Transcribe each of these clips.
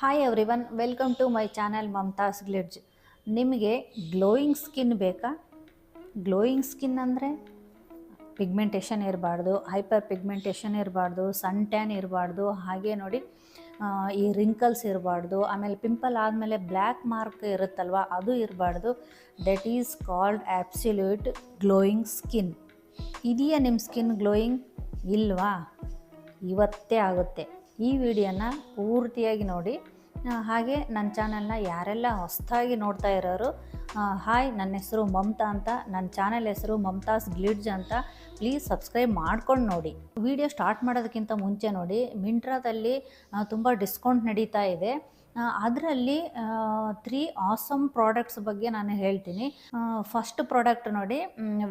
Hi everyone, welcome to my channel Mamata's glitz. ನಿಮಗೆ glowing skin ಬೇಕಾ? Glowing skin ಅಂದರೆ pigmentation ಇರಬಾರ್ದು, ಹೈಪರ್ ಪಿಗ್ಮೆಂಟೇಷನ್ ಇರಬಾರ್ದು, ಸನ್ ಟ್ಯಾನ್ ಇರಬಾರ್ದು, ಹಾಗೆ ನೋಡಿ ಈ ರಿಂಕಲ್ಸ್ ಇರಬಾರ್ದು, ಆಮೇಲೆ ಪಿಂಪಲ್ ಆದಮೇಲೆ ಬ್ಲ್ಯಾಕ್ ಮಾರ್ಕ್ ಇರುತ್ತಲ್ವ ಅದು ಇರಬಾರ್ದು. That is called absolute glowing skin. ಇದೆಯಾ ನಿಮ್ಮ ಸ್ಕಿನ್ ಗ್ಲೋಯಿಂಗ್? ಇಲ್ವಾ? ಇವತ್ತೇ ಆಗುತ್ತೆ. ಈ ವಿಡಿಯೋನ ಪೂರ್ತಿಯಾಗಿ ನೋಡಿ. ಹಾಗೆ ನನ್ನ ಚಾನಲ್ನ ಯಾರೆಲ್ಲ ಹೊಸದಾಗಿ ನೋಡ್ತಾ ಇರೋರು, ಹಾಯ್, ನನ್ನ ಹೆಸರು ಮಮತಾ ಅಂತ, ನನ್ನ ಚಾನಲ್ ಹೆಸರು ಮಮತಾಸ್ ಗ್ಲಿಡ್ಜ್ ಅಂತ. ಪ್ಲೀಸ್ ಸಬ್ಸ್ಕ್ರೈಬ್ ಮಾಡ್ಕೊಂಡು ನೋಡಿ. ವಿಡಿಯೋ ಸ್ಟಾರ್ಟ್ ಮಾಡೋದಕ್ಕಿಂತ ಮುಂಚೆ ನೋಡಿ, ಮಿಂಟ್ರಾದಲ್ಲಿ ತುಂಬ ಡಿಸ್ಕೌಂಟ್ ನಡೀತಾ ಇದೆ. ಅದರಲ್ಲಿ 3 ಆಸಮ್ ಪ್ರಾಡಕ್ಟ್ಸ್ ಬಗ್ಗೆ ನಾನು ಹೇಳ್ತೀನಿ. ಫಸ್ಟ್ ಪ್ರಾಡಕ್ಟ್ ನೋಡಿ,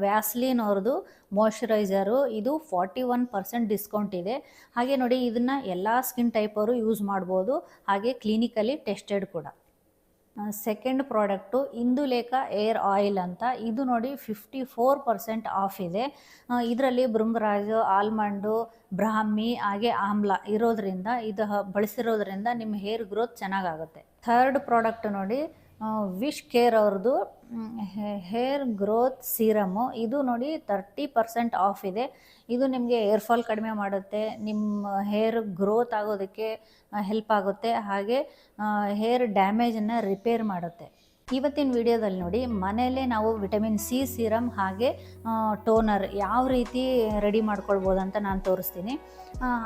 ವ್ಯಾಸ್ಲಿನ್ ಅವ್ರದ್ದು ಮಾಯ್ಶ್ಚರೈಸರು. ಇದು 41% ಡಿಸ್ಕೌಂಟ್ ಇದೆ. ಹಾಗೆ ನೋಡಿ, ಇದನ್ನು ಎಲ್ಲ ಸ್ಕಿನ್ ಟೈಪ್ ಅವರು ಯೂಸ್ ಮಾಡ್ಬೋದು, ಹಾಗೆ ಕ್ಲಿನಿಕಲಿ ಟೆಸ್ಟೆಡ್ ಕೂಡ. Second product Indulekha air oil ಅಂತ. ಇದು ನೋಡಿ 54% ಆಫ್ ಇದೆ. ಇದರಲ್ಲಿ ಭೃಂಗರಾಜು, ಆಲ್ಮಂಡು, ಬ್ರಾಹ್ಮಿ ಹಾಗೆ ಆಮ್ಲ ಇರೋದ್ರಿಂದ, ಇದು ಬಳಸಿರೋದ್ರಿಂದ ನಿಮ್ಮ ಹೇರ್ ಗ್ರೋತ್ ಚೆನ್ನಾಗಾಗುತ್ತೆ. ಥರ್ಡ್ ಪ್ರಾಡಕ್ಟ್ ನೋಡಿ, ವಿಶ್ ಕೇರ್ ಅವ್ರದ್ದು ಹೇರ್ ಗ್ರೋತ್ ಸೀರಮು. ಇದು ನೋಡಿ 30% ಆಫ್ ಇದೆ. ಇದು ನಿಮಗೆ ಹೇರ್ ಫಾಲ್ ಕಡಿಮೆ ಮಾಡುತ್ತೆ, ನಿಮ್ಮ ಹೇರ್ ಗ್ರೋತ್ ಆಗೋದಕ್ಕೆ ಹೆಲ್ಪ್ ಆಗುತ್ತೆ, ಹಾಗೆ ಹೇರ್ ಡ್ಯಾಮೇಜನ್ನು ರಿಪೇರ್ ಮಾಡುತ್ತೆ. ಇವತ್ತಿನ ವಿಡಿಯೋದಲ್ಲಿ ನೋಡಿ, ಮನೆಯಲ್ಲೇ ನಾವು ವಿಟಮಿನ್ ಸಿ ಸೀರಮ್ ಹಾಗೆ ಟೋನರ್ ಯಾವ ರೀತಿ ರೆಡಿ ಮಾಡ್ಕೊಳ್ಬೋದು ಅಂತ ನಾನು ತೋರಿಸ್ತೀನಿ.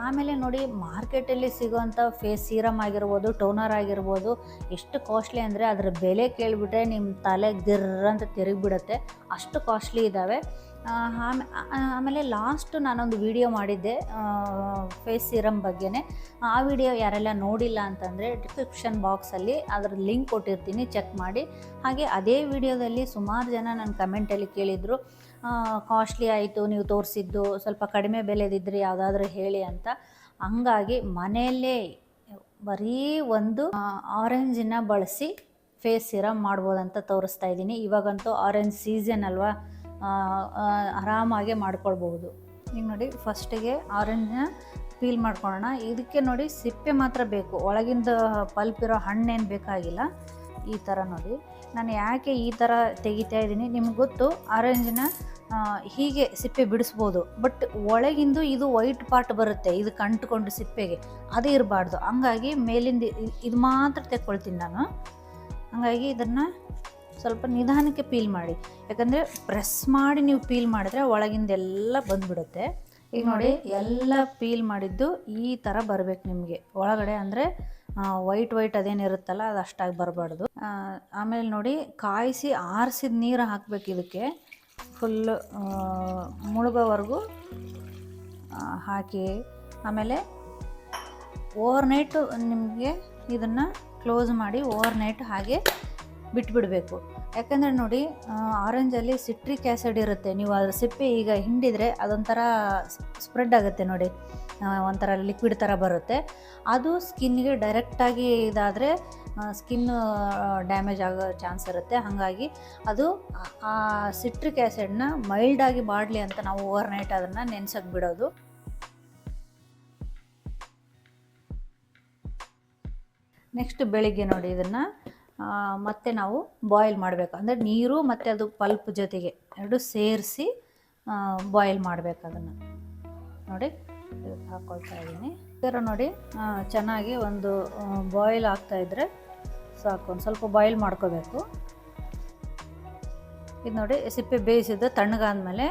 ಆಮೇಲೆ ನೋಡಿ, ಮಾರ್ಕೆಟಲ್ಲಿ ಸಿಗೋವಂಥ ಫೇಸ್ ಸೀರಮ್ ಆಗಿರ್ಬೋದು, ಟೋನರ್ ಆಗಿರ್ಬೋದು, ಎಷ್ಟು ಕಾಸ್ಟ್ಲಿ ಅಂದರೆ ಅದರ ಬೆಲೆ ಕೇಳಿಬಿಟ್ರೆ ನಿಮ್ಮ ತಲೆ ಗಿರ್ರಂತ ತಿರುಗಿಬಿಡುತ್ತೆ, ಅಷ್ಟು ಕಾಸ್ಟ್ಲಿ ಇದ್ದಾವೆ. ಆಮೇಲೆ ಲಾಸ್ಟ್ ನಾನೊಂದು ವಿಡಿಯೋ ಮಾಡಿದ್ದೆ ಫೇಸ್ ಸೀರಮ್ ಬಗ್ಗೆನೇ. ಆ ವಿಡಿಯೋ ಯಾರೆಲ್ಲ ನೋಡಿಲ್ಲ ಅಂತಂದರೆ ಡಿಸ್ಕ್ರಿಪ್ಷನ್ ಬಾಕ್ಸಲ್ಲಿ ಅದರ ಲಿಂಕ್ ಕೊಟ್ಟಿರ್ತೀನಿ, ಚೆಕ್ ಮಾಡಿ. ಹಾಗೆ ಅದೇ ವಿಡಿಯೋದಲ್ಲಿ ಸುಮಾರು ಜನ ನನ್ನ ಕಮೆಂಟಲ್ಲಿ ಕೇಳಿದರು, ಕಾಸ್ಟ್ಲಿ ಆಯಿತು ನೀವು ತೋರಿಸಿದ್ದು, ಸ್ವಲ್ಪ ಕಡಿಮೆ ಬೆಲೆದಿದ್ದರೆ ಯಾವುದಾದ್ರೂ ಹೇಳಿ ಅಂತ. ಹಂಗಾಗಿ ಮನೆಯಲ್ಲೇ ಬರೀ ಒಂದು ಆರೆಂಜಿನ ಬಳಸಿ ಫೇಸ್ ಸಿರಮ್ ಮಾಡ್ಬೋದಂತ ತೋರಿಸ್ತಾ ಇದ್ದೀನಿ. ಇವಾಗಂತೂ ಆರೆಂಜ್ ಸೀಸನ್ ಅಲ್ವಾ, ಆರಾಮಾಗೆ ಮಾಡ್ಕೊಳ್ಬೋದು. ಈಗ ನೋಡಿ, ಫಸ್ಟಿಗೆ ಆರೆಂಜ್ನ ಪೀಲ್ ಮಾಡ್ಕೊಳ್ಳೋಣ. ಇದಕ್ಕೆ ನೋಡಿ ಸಿಪ್ಪೆ ಮಾತ್ರ ಬೇಕು, ಒಳಗಿಂದ ಪಲ್ಪ್ ಇರೋ ಹಣ್ಣೇನು ಬೇಕಾಗಿಲ್ಲ. ಈ ಥರ ನೋಡಿ, ನಾನು ಯಾಕೆ ಈ ಥರ ತೆಗಿತಾ ಇದ್ದೀನಿ ನಿಮ್ಗೆ ಗೊತ್ತು. ಆರೆಂಜ್ನ ಹೀಗೆ ಸಿಪ್ಪೆ ಬಿಡಿಸ್ಬೋದು, ಬಟ್ ಒಳಗಿಂದು ಇದು ವೈಟ್ ಪಾರ್ಟ್ ಬರುತ್ತೆ, ಇದು ಕಂಟ್ಕೊಂಡು ಸಿಪ್ಪೆಗೆ, ಅದೇ ಇರಬಾರ್ದು. ಹಂಗಾಗಿ ಮೇಲಿಂದ ಇದು ಮಾತ್ರ ತೆಕ್ಕೊಳ್ತೀನಿ ನಾನು. ಹಂಗಾಗಿ ಇದನ್ನು ಸ್ವಲ್ಪ ನಿಧಾನಕ್ಕೆ ಪೀಲ್ ಮಾಡಿ, ಯಾಕಂದರೆ ಪ್ರೆಸ್ ಮಾಡಿ ನೀವು ಪೀಲ್ ಮಾಡಿದ್ರೆ ಒಳಗಿಂದೆಲ್ಲ ಬಂದುಬಿಡುತ್ತೆ. ಈಗ ನೋಡಿ, ಎಲ್ಲ ಪೀಲ್ ಮಾಡಿದ್ದು ಈ ಥರ ಬರಬೇಕು ನಿಮಗೆ ಒಳಗಡೆ, ಅಂದರೆ ವೈಟ್ ಅದೇನಿರುತ್ತಲ್ಲ ಅದು ಅಷ್ಟಾಗಿ ಬರಬಾರ್ದು. ಆಮೇಲೆ ನೋಡಿ, ಕಾಯಿಸಿ ಆರಿಸಿದ ನೀರು ಹಾಕಬೇಕು ಇದಕ್ಕೆ, ಫುಲ್ಲು ಮುಳುಗೋವರೆಗೂ ಹಾಕಿ. ಆಮೇಲೆ ಓವರ್ನೈಟು ನಿಮಗೆ ಇದನ್ನು ಕ್ಲೋಸ್ ಮಾಡಿ ಓವರ್ನೈಟ್ ಹಾಗೆ ಬಿಟ್ಬಿಡಬೇಕು. ಯಾಕಂದರೆ ನೋಡಿ, ಆರೆಂಜಲ್ಲಿ ಸಿಟ್ರಿಕ್ ಆ್ಯಸಿಡ್ ಇರುತ್ತೆ. ನೀವು ಅದರ ಸಿಪ್ಪೆ ಈಗ ಹಿಂಡಿದರೆ ಅದೊಂಥರ ಸ್ಪ್ರೆಡ್ ಆಗುತ್ತೆ ನೋಡಿ, ಒಂಥರ ಲಿಕ್ವಿಡ್ ಥರ ಬರುತ್ತೆ. ಅದು ಸ್ಕಿನ್ಗೆ ಡೈರೆಕ್ಟಾಗಿ ಇದಾದರೆ ಸ್ಕಿನ್ ಡ್ಯಾಮೇಜ್ ಆಗೋ ಚಾನ್ಸ್ ಇರುತ್ತೆ. ಹಾಗಾಗಿ ಅದು ಆ ಸಿಟ್ರಿಕ್ ಆ್ಯಸಿಡ್ನ ಮೈಲ್ಡಾಗಿ ಮಾಡಲಿ ಅಂತ ನಾವು ಓವರ್ನೈಟ್ ಅದನ್ನು ನೆನೆಸೋಕೆ ಬಿಡೋದು. ನೆಕ್ಸ್ಟ್ ಬೆಳಿಗ್ಗೆ ನೋಡಿ, ಇದನ್ನು ಮತ್ತೆ ನಾವು ಬಾಯ್ಲ್ ಮಾಡಬೇಕು. ಅಂದರೆ ನೀರು ಮತ್ತು ಅದು ಪಲ್ಪ್ ಜೊತೆಗೆ ಎರಡು ಸೇರಿಸಿ ಬಾಯ್ಲ್ ಮಾಡಬೇಕು. ಅದನ್ನು ನೋಡಿ ಹಾಕ್ಕೊಳ್ತಾ ಇದ್ದೀನಿ. ಇದರ ನೋಡಿ, ಚೆನ್ನಾಗಿ ಒಂದು ಬಾಯ್ಲ್ ಆಗ್ತಾಯಿದ್ರೆ ಸಾಕು, ಒಂದು ಸ್ವಲ್ಪ ಬಾಯ್ಲ್ ಮಾಡ್ಕೋಬೇಕು. ಇದು ನೋಡಿ, ಸಿಪ್ಪೆ ಬೇಯಿಸಿದ್ದು ತಣ್ಣಗಾದ್ಮೇಲೆ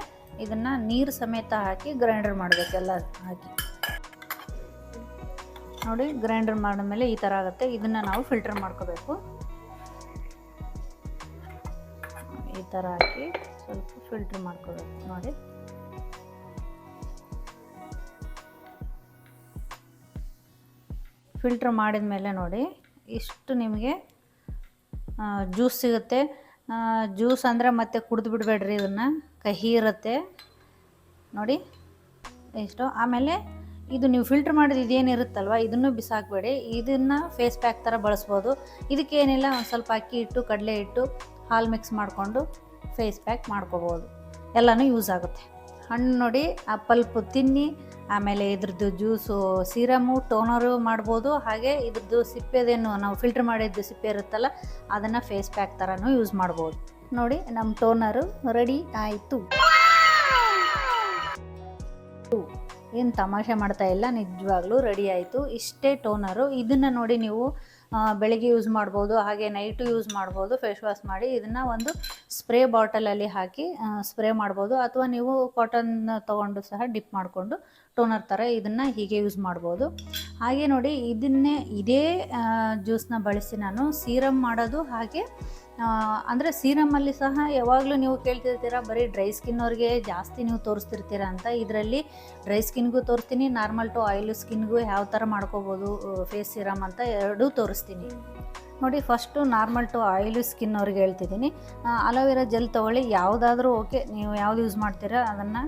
ಇದನ್ನು ನೀರು ಸಮೇತ ಹಾಕಿ ಗ್ರೈಂಡರ್ ಮಾಡಬೇಕು, ಎಲ್ಲ ಹಾಕಿ. ನೋಡಿ, ಗ್ರೈಂಡರ್ ಮಾಡಿದ್ಮೇಲೆ ಈ ಥರ ಆಗುತ್ತೆ. ಇದನ್ನು ನಾವು ಫಿಲ್ಟರ್ ಮಾಡ್ಕೋಬೇಕು. ಈ ಥರ ಹಾಕಿ ಸ್ವಲ್ಪ ಫಿಲ್ಟರ್ ಮಾಡ್ಕೋಬೇಕು. ನೋಡಿ, ಫಿಲ್ಟ್ರ್ ಮಾಡಿದ ಮೇಲೆ ನೋಡಿ, ಇಷ್ಟು ನಿಮಗೆ ಜ್ಯೂಸ್ ಸಿಗುತ್ತೆ. ಜ್ಯೂಸ್ ಅಂದರೆ ಮತ್ತೆ ಕುಡಿದು ಬಿಡಬೇಡ್ರಿ, ಇದನ್ನು ಕಹಿ ಇರುತ್ತೆ ನೋಡಿ ಇಷ್ಟು. ಆಮೇಲೆ ಇದು ನೀವು ಫಿಲ್ಟ್ರ್ ಮಾಡಿದ ಇದೇನಿರುತ್ತಲ್ವ, ಇದನ್ನು ಬಿಸಾಕಬೇಡಿ, ಇದನ್ನು ಫೇಸ್ ಪ್ಯಾಕ್ ಥರ ಬಳಸ್ಬೋದು. ಇದಕ್ಕೇನಿಲ್ಲ, ಒಂದು ಸ್ವಲ್ಪ ಅಕ್ಕಿ ಹಿಟ್ಟು, ಕಡಲೆ ಹಿಟ್ಟು, ಹಾಲು ಮಿಕ್ಸ್ ಮಾಡಿಕೊಂಡು ಫೇಸ್ ಪ್ಯಾಕ್ ಮಾಡ್ಕೋಬೋದು, ಎಲ್ಲನೂ ಯೂಸ್ ಆಗುತ್ತೆ. ಹಣ್ಣು ನೋಡಿ ಆ ಪಲ್ಪು ತಿನ್ನಿ, ಆಮೇಲೆ ಇದ್ರದ್ದು ಜ್ಯೂಸು ಸೀರಮು ಟೋನರು ಮಾಡ್ಬೋದು. ಹಾಗೆ ಇದ್ರದ್ದು ಸಿಪ್ಪೆದೇನು ನಾವು ಫಿಲ್ಟ್ರ್ ಮಾಡಿದ್ದು ಸಿಪ್ಪೆ ಇರುತ್ತಲ್ಲ ಅದನ್ನು ಫೇಸ್ ಪ್ಯಾಕ್ ಥರನೂ ಯೂಸ್ ಮಾಡ್ಬೋದು. ನೋಡಿ ನಮ್ಮ ಟೋನರು ರೆಡಿ ಆಯಿತು. ಏನು ತಮಾಷೆ ಮಾಡ್ತಾ ಇಲ್ಲ, ನಿಜವಾಗ್ಲೂ ರೆಡಿ ಆಯಿತು. ಇಷ್ಟೇ ಟೋನರು. ಇದನ್ನು ನೋಡಿ ನೀವು ಬೆಳಿಗ್ಗೆ ಯೂಸ್ ಮಾಡ್ಬೋದು, ಹಾಗೆ ನೈಟು ಯೂಸ್ ಮಾಡ್ಬೋದು. ಫೇಸ್ ವಾಶ್ ಮಾಡಿ ಇದನ್ನು ಒಂದು ಸ್ಪ್ರೇ ಬಾಟಲಲ್ಲಿ ಹಾಕಿ ಸ್ಪ್ರೇ ಮಾಡ್ಬೋದು, ಅಥವಾ ನೀವು ಕಾಟನ್ ತೊಗೊಂಡು ಸಹ ಡಿಪ್ ಮಾಡಿಕೊಂಡು ಟೋನರ್ ಥರ ಇದನ್ನು ಹೀಗೆ ಯೂಸ್ ಮಾಡ್ಬೋದು. ಹಾಗೆ ನೋಡಿ ಇದೇ ಜ್ಯೂಸನ್ನ ಬಳಸಿ ನಾನು ಸೀರಮ್ ಮಾಡೋದು. ಹಾಗೆ ಅಂದರೆ ಸೀರಮಲ್ಲಿ ಸಹ ಯಾವಾಗಲೂ ನೀವು ಕೇಳ್ತಿರ್ತೀರ ಬರೀ ಡ್ರೈ ಸ್ಕಿನ್ನವ್ರಿಗೆ ಜಾಸ್ತಿ ನೀವು ತೋರಿಸ್ತಿರ್ತೀರ ಅಂತ. ಇದರಲ್ಲಿ ಡ್ರೈ ಸ್ಕಿನ್ಗೂ ತೋರಿಸ್ತೀನಿ, ನಾರ್ಮಲ್ ಟು ಆಯಿಲ್ ಸ್ಕಿನ್ಗೂ ಯಾವ ಥರ ಮಾಡ್ಕೋಬೋದು ಫೇಸ್ ಸೀರಮ್ ಅಂತ ಎರಡೂ ತೋರಿಸ್ತೀನಿ. ನೋಡಿ first normal to oil skin ಅವ್ರಿಗೆ ಹೇಳ್ತಿದ್ದೀನಿ. ಅಲೋವೆರಾ ಜೆಲ್ ತೊಗೊಳ್ಳಿ, ಯಾವುದಾದ್ರೂ ಓಕೆ, ನೀವು ಯಾವ್ದು ಯೂಸ್ ಮಾಡ್ತೀರಾ ಅದನ್ನು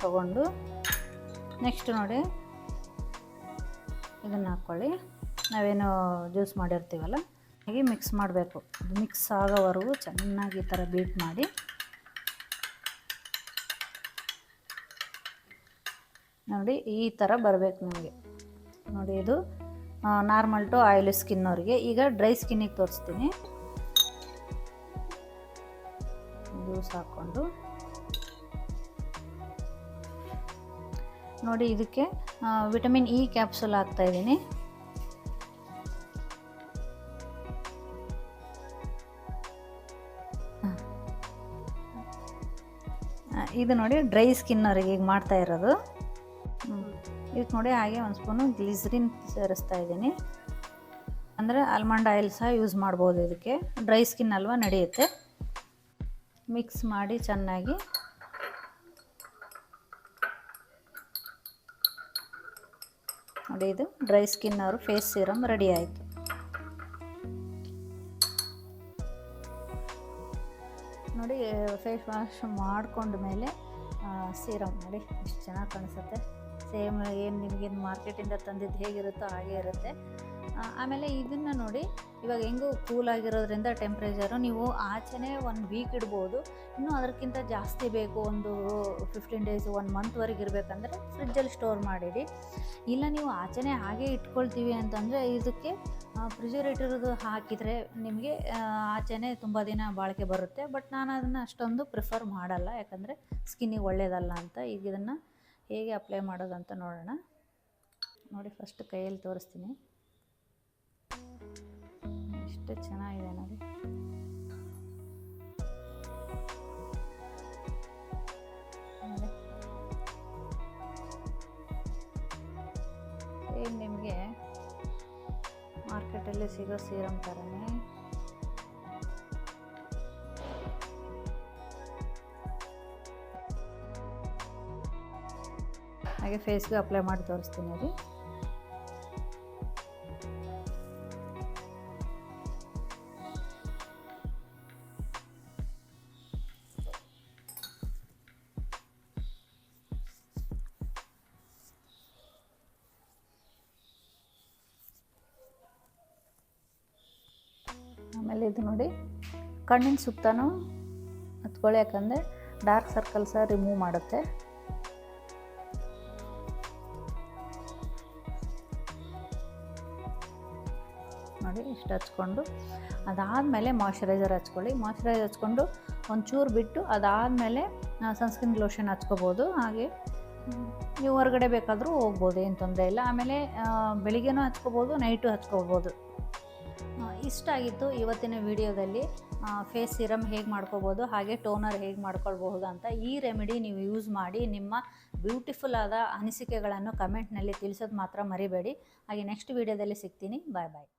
ತೊಗೊಂಡು ನೆಕ್ಸ್ಟ್ ನೋಡಿ ಇದನ್ನು ಹಾಕ್ಕೊಳ್ಳಿ. ನಾವೇನು ಜ್ಯೂಸ್ ಮಾಡಿರ್ತೀವಲ್ಲ ಹಾಗೆ ಮಿಕ್ಸ್ ಮಾಡಬೇಕು. ಅದು ಮಿಕ್ಸ್ ಆಗೋವರೆಗೂ ಚೆನ್ನಾಗಿ ಈ ಥರ ಬೀಟ್ ಮಾಡಿ ನೋಡಿ ಈ ಥರ ಬರಬೇಕು ನಿಮಗೆ. ನೋಡಿ ಇದು ನಾರ್ಮಲ್ ಟು ಆಯಿಲ್ ಸ್ಕಿನ್ನವ್ರಿಗೆ. ಈಗ ಡ್ರೈ ಸ್ಕಿನ್ನಿಗೆ ತೋರಿಸ್ತೀನಿ. ಜ್ಯೂಸ್ ಹಾಕ್ಕೊಂಡು ನೋಡಿ ಇದಕ್ಕೆ ವಿಟಮಿನ್ ಇ ಕ್ಯಾಪ್ಸೂಲ್ ಹಾಕ್ತಾಯಿದ್ದೀನಿ. ಇದು ನೋಡಿ ಡ್ರೈ ಸ್ಕಿನ್ನವ್ರಿಗೆ ಈಗ ಮಾಡ್ತಾ ಇರೋದು. ಇದಕ್ಕೆ ನೋಡಿ ಹಾಗೆ ಒಂದು ಸ್ಪೂನು ಗ್ಲಿಸರಿನ್ ಸೇರಿಸ್ತಾ ಇದ್ದೀನಿ. ಅಂದರೆ ಆಲ್ಮಂಡ್ ಆಯಿಲ್ ಸಹ ಯೂಸ್ ಮಾಡ್ಬೋದು ಇದಕ್ಕೆ. ಡ್ರೈ ಸ್ಕಿನ್ ಅಲ್ವಾ, ನಡೆಯುತ್ತೆ. ಮಿಕ್ಸ್ ಮಾಡಿ ಚೆನ್ನಾಗಿ ನೋಡಿ ಇದು ಡ್ರೈ ಸ್ಕಿನ್ ಅವರು ಫೇಸ್ ಸೀರಮ್ ರೆಡಿ ಆಯಿತು. ನೋಡಿ ಫೇಸ್ ವಾಶ್ ಮಾಡ್ಕೊಂಡ ಮೇಲೆ ಸೀರಮ್ ನೋಡಿ ಎಷ್ಟು ಚೆನ್ನಾಗಿ ಕಾಣಿಸುತ್ತೆ. ಸೇಮ್ ಏನು ನಿಮಗೇನು ಮಾರ್ಕೆಟಿಂದ ತಂದಿದ್ದು ಹೇಗಿರುತ್ತೋ ಹಾಗೆ ಇರುತ್ತೆ. ಆಮೇಲೆ ಇದನ್ನು ನೋಡಿ ಇವಾಗ ಹೆಂಗೂ ಕೂಲಾಗಿರೋದ್ರಿಂದ ಟೆಂಪ್ರೇಚರು ನೀವು ಆಚೆನೇ 1 ವೀಕ್ ಇಡ್ಬೋದು. ಇನ್ನೂ ಅದಕ್ಕಿಂತ ಜಾಸ್ತಿ ಬೇಕು, ಒಂದು 15 ಡೇಸ್ 1 ಮಂತ್ವರೆಗೆ ಇರಬೇಕಂದ್ರೆ ಫ್ರಿಜ್ಜಲ್ಲಿ ಸ್ಟೋರ್ ಮಾಡಿಡಿ. ಇಲ್ಲ ನೀವು ಆಚೆನೇ ಹಾಗೆ ಇಟ್ಕೊಳ್ತೀವಿ ಅಂತಂದರೆ ಇದಕ್ಕೆ ಪ್ರಿಸರ್ವೇಟಿವ್ದು ಹಾಕಿದರೆ ನಿಮಗೆ ಆಚೆನೇ ತುಂಬ ದಿನ ಬಾಳಿಕೆ ಬರುತ್ತೆ. ಬಟ್ ನಾನು ಅದನ್ನು ಅಷ್ಟೊಂದು ಪ್ರಿಫರ್ ಮಾಡಲ್ಲ, ಯಾಕಂದರೆ ಸ್ಕಿನ್ನಿಗೆ ಒಳ್ಳೆಯದಲ್ಲ ಅಂತ. ಈಗ ಇದನ್ನು ಹೇಗೆ ಅಪ್ಲೈ ಮಾಡೋದಂತ ನೋಡೋಣ. ನೋಡಿ ಫಸ್ಟ್ ಕೈಯಲ್ಲಿ ತೋರಿಸ್ತೀನಿ. ಎಷ್ಟು ಚೆನ್ನಾಗಿದೆ ನೋಡಿ. ಸೇಮ್ ನಿಮಗೆ ಮಾರ್ಕೆಟಲ್ಲಿ ಸಿಗೋ ಸೀರಮ್ ಥರನೇ ಹಾಗೆ ಫೇಸ್ಗೆ ಅಪ್ಲೈ ಮಾಡಿ ತೋರಿಸ್ತೀನಿ ರೀ. ಆಮೇಲೆ ಇದು ನೋಡಿ ಕಣ್ಣಿನ ಸುತ್ತನೂ ಹತ್ಕೊಳ್ಳಿ, ಯಾಕಂದರೆ ಡಾರ್ಕ್ ಸರ್ಕಲ್ಸ ರಿಮೂವ್ ಮಾಡುತ್ತೆ. ನೋಡಿ ಇಷ್ಟು ಹಚ್ಕೊಂಡು ಅದಾದಮೇಲೆ ಮಾಯ್ಶ್ಚರೈಸರ್ ಹಚ್ಕೊಳ್ಳಿ. ಮಾಯ್ಶ್ಚರೈಸರ್ ಹಚ್ಕೊಂಡು ಒಂಚೂರು ಬಿಟ್ಟು ಅದಾದಮೇಲೆ ಸನ್ಸ್ಕ್ರೀನ್ ಲೋಷನ್ ಹಚ್ಕೋಬೋದು. ಹಾಗೆ ನೀವು ಹೊರಗಡೆ ಬೇಕಾದರೂ ಹೋಗ್ಬೋದು, ಏನು ತೊಂದರೆ ಇಲ್ಲ. ಆಮೇಲೆ ಬೆಳಿಗ್ಗೆನೂ ಹಚ್ಕೋಬೋದು, ನೈಟು ಹಚ್ಕೋಬೋದು. ಇಷ್ಟ ಆಗಿತ್ತು ಇವತ್ತಿನ ವಿಡಿಯೋದಲ್ಲಿ ಫೇಸ್ ಸಿರಮ್ ಹೇಗೆ ಮಾಡ್ಕೋಬೋದು, ಹಾಗೆ ಟೋನರ್ ಹೇಗೆ ಮಾಡ್ಕೊಳ್ಬಹುದು ಅಂತ. ಈ ರೆಮಿಡಿ ನೀವು ಯೂಸ್ ಮಾಡಿ ನಿಮ್ಮ ಬ್ಯೂಟಿಫುಲ್ ಆದ ಅನಿಸಿಕೆಗಳನ್ನು ಕಮೆಂಟ್ನಲ್ಲಿ ತಿಳಿಸೋದು ಮಾತ್ರ ಮರಿಬೇಡಿ. ಹಾಗೆ ನೆಕ್ಸ್ಟ್ ವಿಡಿಯೋದಲ್ಲಿ ಸಿಗ್ತೀನಿ. ಬಾಯ್ ಬಾಯ್.